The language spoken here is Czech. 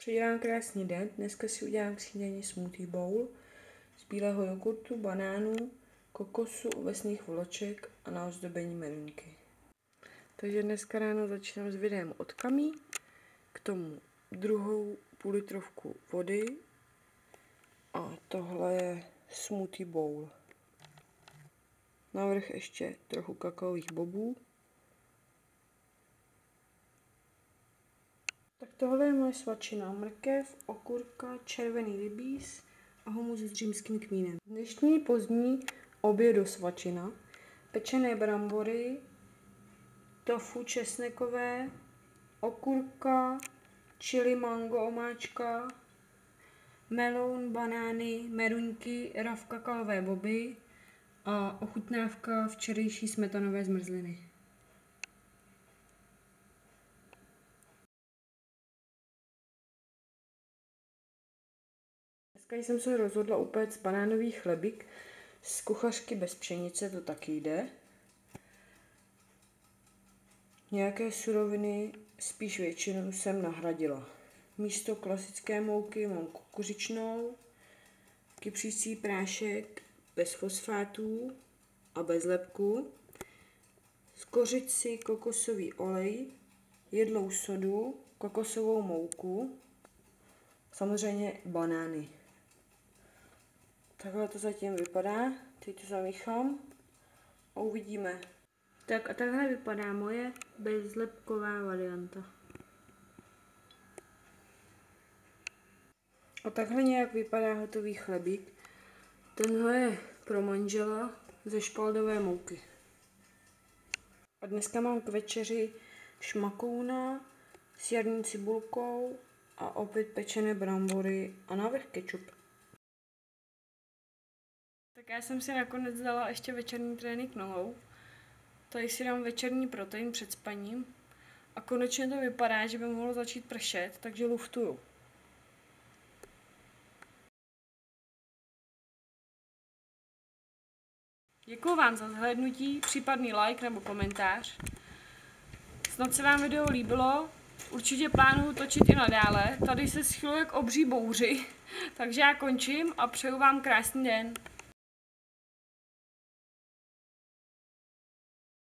Přeji vám krásný den. Dneska si udělám k snídani smoothie bowl z bílého jogurtu, banánů, kokosu, ovesných vloček a na ozdobení merunky. Takže dneska ráno začínám s videem od Kami, k tomu druhou půllitrovku vody a tohle je smoothie bowl. Navrch ještě trochu kakaových bobů. Tak tohle je moje svačina: mrkev, okurka, červený rybíz a humus s římským kmínem. Dnešní pozdní obědu svačina: pečené brambory, tofu česnekové, okurka, chili mango omáčka, meloun, banány, merunky, raf kakaové boby a ochutnávka včerejší smetanové zmrzliny. Dneska jsem se rozhodla upéct banánový chlebík z kuchařky bez pšenice, to taky jde. Nějaké suroviny, spíš většinu, jsem nahradila. Místo klasické mouky mám kukuřičnou, kypřící prášek bez fosfátů a bez lepku, z kořici kokosový olej, jedlou sodu, kokosovou mouku, samozřejmě banány. Takhle to zatím vypadá, teď to zamíchám a uvidíme. Tak a takhle vypadá moje bezlepková varianta. A takhle nějak vypadá hotový chlebík. Tenhle je pro manžela ze špaldové mouky. A dneska mám k večeři šmakouna s jarní cibulkou a opět pečené brambory a navrch kečup. Tak já jsem si nakonec dala ještě večerní trénink nohou. Tady si dám večerní protein před spaním. A konečně to vypadá, že by mohlo začít pršet, takže luftuju. Děkuju vám za zhlédnutí, případný like nebo komentář. Snad se vám video líbilo, určitě plánuju točit i nadále. Tady se schyluje k obří bouři, takže já končím a přeju vám krásný den.